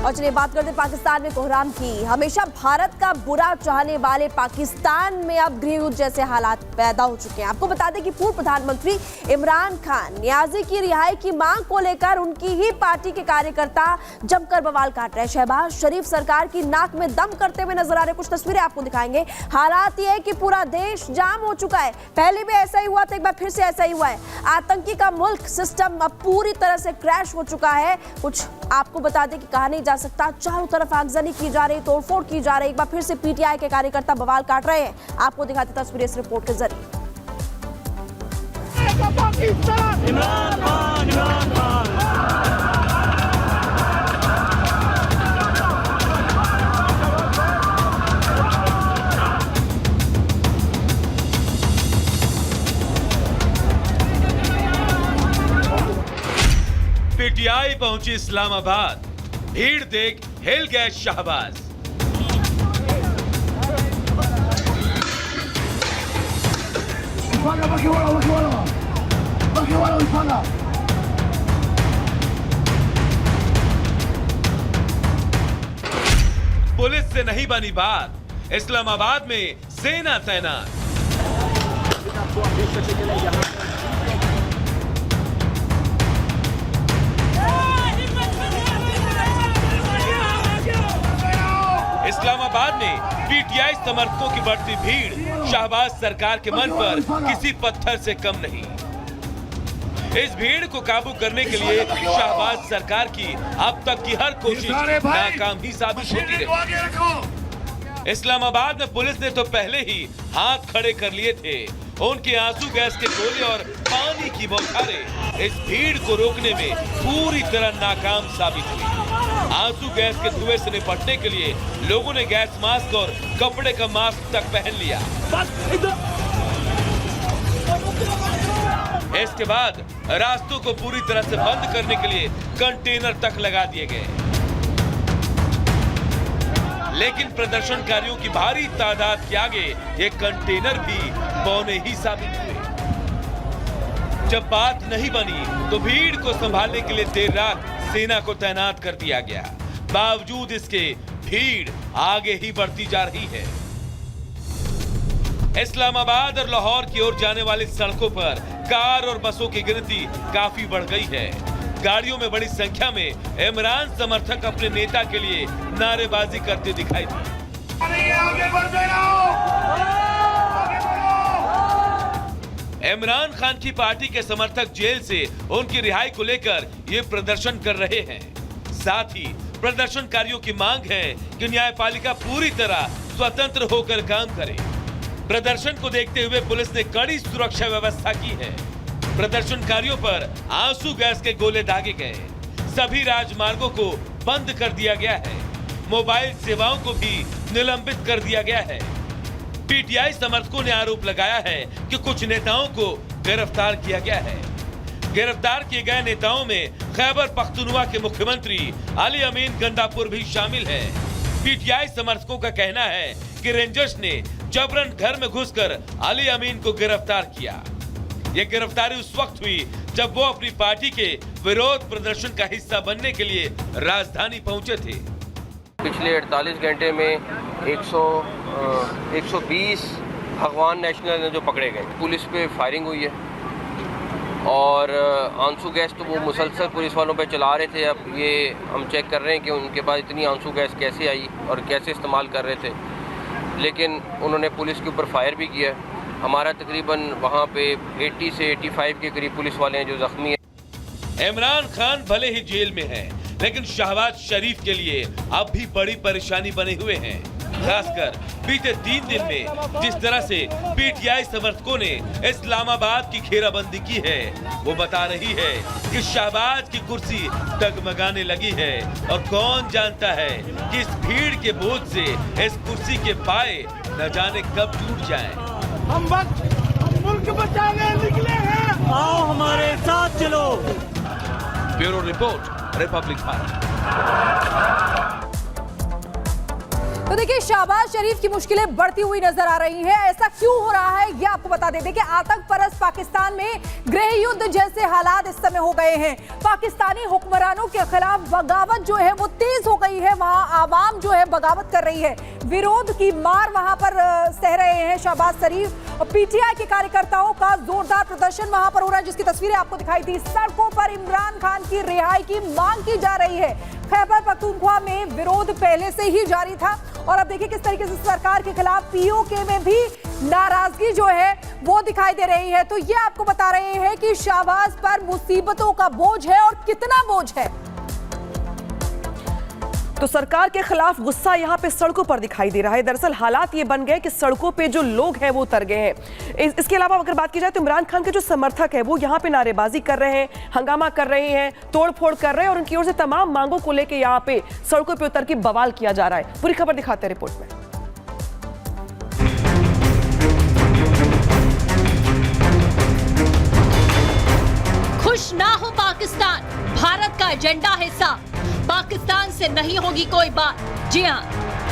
और चलिए बात करते हैं पाकिस्तान में कोहराम की। हमेशा भारत का बुरा चाहने वाले पाकिस्तान में अब गृह युद्ध जैसे हालात पैदा हो चुके हैं। आपको बता दें कि पूर्व प्रधानमंत्री इमरान खान नियाजी की रिहाई की मांग को लेकर उनकी ही पार्टी के कार्यकर्ता जमकर बवाल काट रहे हैं। शहबाज शरीफ सरकार की नाक में दम करते हुए नजर आ रहे। कुछ तस्वीरें आपको दिखाएंगे। हालात ये है कि पूरा देश जाम हो चुका है। पहले भी ऐसा ही हुआ था, एक बार फिर से ऐसा ही हुआ है। आतंकी का मुल्क सिस्टम अब पूरी तरह से क्रैश हो चुका है। कुछ आपको बता दें कि कहा नहीं जा सकता। चारों तरफ आगजनी की जा रही, तोड़फोड़ की जा रही। एक बार फिर से पीटीआई के कार्यकर्ता बवाल काट रहे हैं। आपको दिखाते तस्वीरें इस रिपोर्ट के जरिए। पीटीआई पहुंची इस्लामाबाद। भीड़ देख हिल गए शहबाज। पुलिस से नहीं बनी बात, इस्लामाबाद में सेना तैनात। इस्लामाबाद में पीटीआई समर्थकों की बढ़ती भीड़ शहबाज सरकार के मन पर किसी पत्थर से कम नहीं। इस भीड़ को काबू करने के लिए शहबाज सरकार की अब तक की हर कोशिश नाकाम ही साबित होती रही। इस्लामाबाद में पुलिस ने तो पहले ही हाथ खड़े कर लिए थे। उनके आंसू गैस के गोले और पानी की बौछारें इस भीड़ को रोकने में पूरी तरह नाकाम साबित हुई। आंसू गैस के धुएं से निपटने के लिए लोगों ने गैस मास्क और कपड़े का मास्क तक पहन लिया। इसके बाद रास्तों को पूरी तरह से बंद करने के लिए कंटेनर तक लगा दिए गए। लेकिन प्रदर्शनकारियों की भारी तादाद के आगे ये कंटेनर भी बौने ही साबित हुए। जब बात नहीं बनी तो भीड़ को संभालने के लिए देर रात सेना को तैनात कर दिया गया। बावजूद इसके भीड़ आगे ही बढ़ती जा रही है। इस्लामाबाद और लाहौर की ओर जाने वाली सड़कों पर कार और बसों की गिनती काफी बढ़ गई है। गाड़ियों में बड़ी संख्या में इमरान समर्थक अपने नेता के लिए नारेबाजी करते दिखाई दिए। इमरान खान की पार्टी के समर्थक जेल से उनकी रिहाई को लेकर ये प्रदर्शन कर रहे हैं। साथ ही प्रदर्शनकारियों की मांग है कि न्यायपालिका पूरी तरह स्वतंत्र होकर काम करे। प्रदर्शन को देखते हुए पुलिस ने कड़ी सुरक्षा व्यवस्था की है। प्रदर्शनकारियों पर आंसू गैस के गोले दागे गए। सभी राजमार्गों को बंद कर दिया गया है। मोबाइल सेवाओं को भी निलंबित कर दिया गया है। पीटीआई समर्थकों ने आरोप लगाया है कि कुछ नेताओं को गिरफ्तार किया गया है। गिरफ्तार किए गए नेताओं में खैबर पख्तूनख्वा के मुख्यमंत्री अली अमीन गंदापुर भी शामिल है। पीटीआई समर्थकों का कहना है कि रेंजर्स ने जबरन घर में घुसकर अली अमीन को गिरफ्तार किया। यह गिरफ्तारी उस वक्त हुई जब वो अपनी पार्टी के विरोध प्रदर्शन का हिस्सा बनने के लिए राजधानी पहुंचे थे। पिछले 48 घंटे में 120 भगवान नेशनल ने जो पकड़े गए। पुलिस पे फायरिंग हुई है और आंसू गैस तो वो मुसलसल पुलिस वालों पे चला रहे थे। अब ये हम चेक कर रहे हैं कि उनके पास इतनी आंसू गैस कैसे आई और कैसे इस्तेमाल कर रहे थे। लेकिन उन्होंने पुलिस के ऊपर फायर भी किया। हमारा तकरीबन वहाँ पे 80 से 85 के करीब पुलिस वाले हैं जो जख्मी हैं। इमरान खान भले ही जेल में है, लेकिन शहबाज शरीफ के लिए अब भी बड़ी परेशानी बने हुए हैं। खासकर बीते 3 दिन में जिस तरह से पीटीआई समर्थकों ने इस्लामाबाद की घेराबंदी की है, वो बता रही है कि शहबाज की कुर्सी डगमगाने लगी है। और कौन जानता है कि इस भीड़ के बोझ से इस कुर्सी के पाए न जाने कब टूट जाएं। हम मुल्क बचाने निकले हैं, आओ हमारे साथ चलो। Bureau report, Republic Bharat. तो देखिए, शहबाज शरीफ की मुश्किलें बढ़ती हुई नजर आ रही हैं। ऐसा क्यों हो रहा है ये आपको बता दें कि आतंक परस्त पाकिस्तान में गृह युद्ध जैसे हालात इस समय हो गए हैं। पाकिस्तानी हुक्मरानों के खिलाफ बगावत जो है वो तेज हो गई है। वहां आवाम जो है बगावत कर रही है, विरोध की मार वहां पर सह रहे हैं शहबाज शरीफ। और पीटीआई के कार्यकर्ताओं का जोरदार प्रदर्शन वहां पर हो रहा है, जिसकी तस्वीरें आपको दिखाई थी। सड़कों पर इमरान खान की रिहाई की मांग की जा रही है। खैबर पख्तूनख्वा में विरोध पहले से ही जारी था और अब देखिए किस तरीके से सरकार के खिलाफ पीओके में भी नाराजगी जो है वो दिखाई दे रही है। तो ये आपको बता रहे हैं कि शहबाज पर मुसीबतों का बोझ है और कितना बोझ है। तो सरकार के खिलाफ गुस्सा यहाँ पे सड़कों पर दिखाई दे रहा है। दरअसल हालात ये बन गए कि सड़कों पे जो लोग हैं वो उतर गए हैं। इसके अलावा अगर बात की जाए तो इमरान खान के जो समर्थक है वो यहाँ पे नारेबाजी कर रहे हैं, हंगामा कर रहे हैं, तोड़फोड़ कर रहे हैं और उनकी ओर से तमाम मांगों को लेकर यहाँ पे सड़कों पे उतर के बवाल किया जा रहा है। पूरी खबर दिखाते हैं रिपोर्ट में। खुश ना हो पाकिस्तान, भारत का एजेंडा हिस्सा, पाकिस्तान से नहीं होगी कोई बात। जी हां,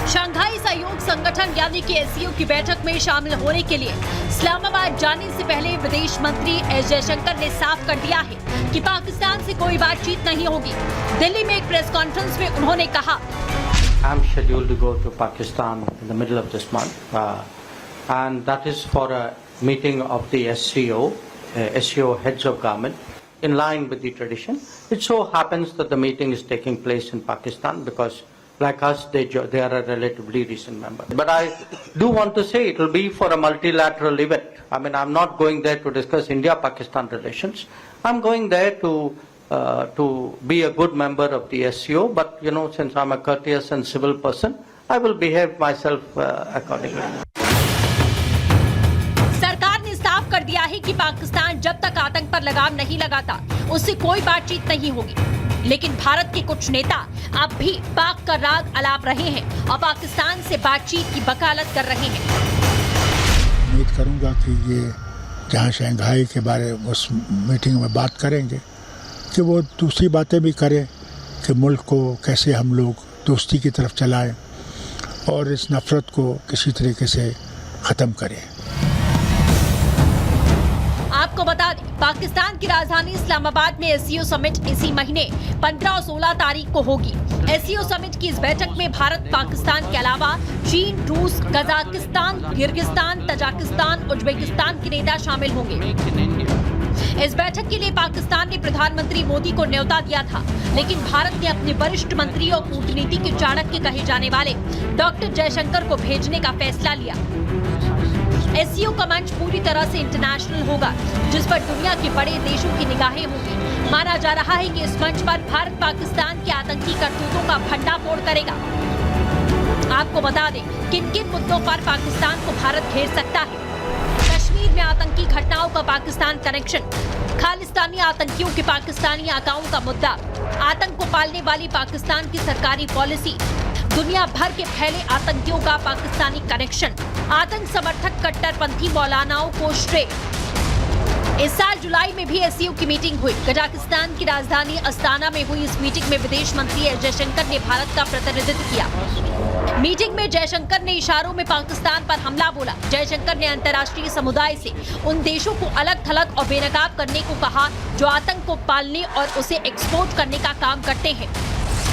शंघाई सहयोग संगठन यानी कि एससीओ की बैठक में शामिल होने के लिए इस्लामाबाद जाने से पहले विदेश मंत्री एस जयशंकर ने साफ कर दिया है कि पाकिस्तान से कोई बातचीत नहीं होगी। दिल्ली में एक प्रेस कॉन्फ्रेंस में उन्होंने कहा, I'm scheduled to go to Pakistan in the middle of this month, and that is for a meeting of the SCO heads of government. In line with the tradition, it so happens that the meeting is taking place in Pakistan because, like us, they are a relatively recent member. But I do want to say it will be for a multilateral event. I mean, I'm not going there to discuss India-Pakistan relations. I'm going there to be a good member of the SCO. But you know, since I'm a courteous and civil person, I will behave myself accordingly. साफ कर दिया है कि पाकिस्तान जब तक आतंक पर लगाम नहीं लगाता उससे कोई बातचीत नहीं होगी। लेकिन भारत के कुछ नेता अब भी पाक का राग अलाप रहे हैं और पाकिस्तान से बातचीत की वकालत कर रहे हैं। उम्मीद करूंगा कि ये जहां शंघाई के बारे में उस मीटिंग में बात करेंगे कि वो दूसरी बातें भी करें कि मुल्क को कैसे हम लोग दोस्ती की तरफ चलाएं और इस नफरत को किसी तरीके से ख़त्म करें। आपको बता दें, पाकिस्तान की राजधानी इस्लामाबाद में एससीओ समिट इसी महीने 15 और 16 तारीख को होगी। एससीओ समिट की इस बैठक में भारत, पाकिस्तान के अलावा चीन, रूस, कजाकिस्तान, किर्गिस्तान, तजाकिस्तान, उज्बेकिस्तान के नेता शामिल होंगे। इस बैठक के लिए पाकिस्तान ने प्रधानमंत्री मोदी को न्योता दिया था, लेकिन भारत ने अपने वरिष्ठ मंत्री और कूटनीति के चाणक्य कहे जाने वाले डॉक्टर जयशंकर को भेजने का फैसला लिया। एससीओ का मंच पूरी तरह से इंटरनेशनल होगा, जिस पर दुनिया के बड़े देशों की निगाहें होंगी। माना जा रहा है कि इस मंच पर भारत पाकिस्तान के आतंकी करतूतों का भंडाफोड़ करेगा। आपको बता दें किन किन मुद्दों पर पाकिस्तान को भारत घेर सकता है। कश्मीर में आतंकी घटनाओं का पाकिस्तान कनेक्शन, खालिस्तानी आतंकियों के पाकिस्तानी आकाओं का मुद्दा, आतंक को पालने वाली पाकिस्तान की सरकारी पॉलिसी, दुनिया भर के फैले आतंकियों का पाकिस्तानी कनेक्शन, आतंक समर्थक कट्टरपंथी मौलानाओं को श्रेय। इस साल जुलाई में भी एससीओ की मीटिंग हुई। कजाकिस्तान की राजधानी अस्ताना में हुई इस मीटिंग में विदेश मंत्री एस जयशंकर ने भारत का प्रतिनिधित्व किया। मीटिंग में जयशंकर ने इशारों में पाकिस्तान पर हमला बोला। जयशंकर ने अंतर्राष्ट्रीय समुदाय से उन देशों को अलग थलग और बेनकाब करने को कहा जो आतंक को पालने और उसे एक्सपोर्ट करने का काम करते हैं।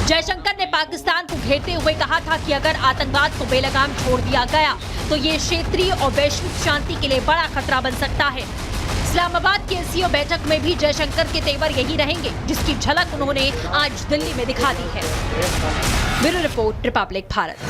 जयशंकर ने पाकिस्तान को घेरते हुए कहा था कि अगर आतंकवाद को बेलगाम छोड़ दिया गया तो ये क्षेत्रीय और वैश्विक शांति के लिए बड़ा खतरा बन सकता है। इस्लामाबाद की एससीओ बैठक में भी जयशंकर के तेवर यही रहेंगे, जिसकी झलक उन्होंने आज दिल्ली में दिखा दी है। Bureau report, Republic Bharat.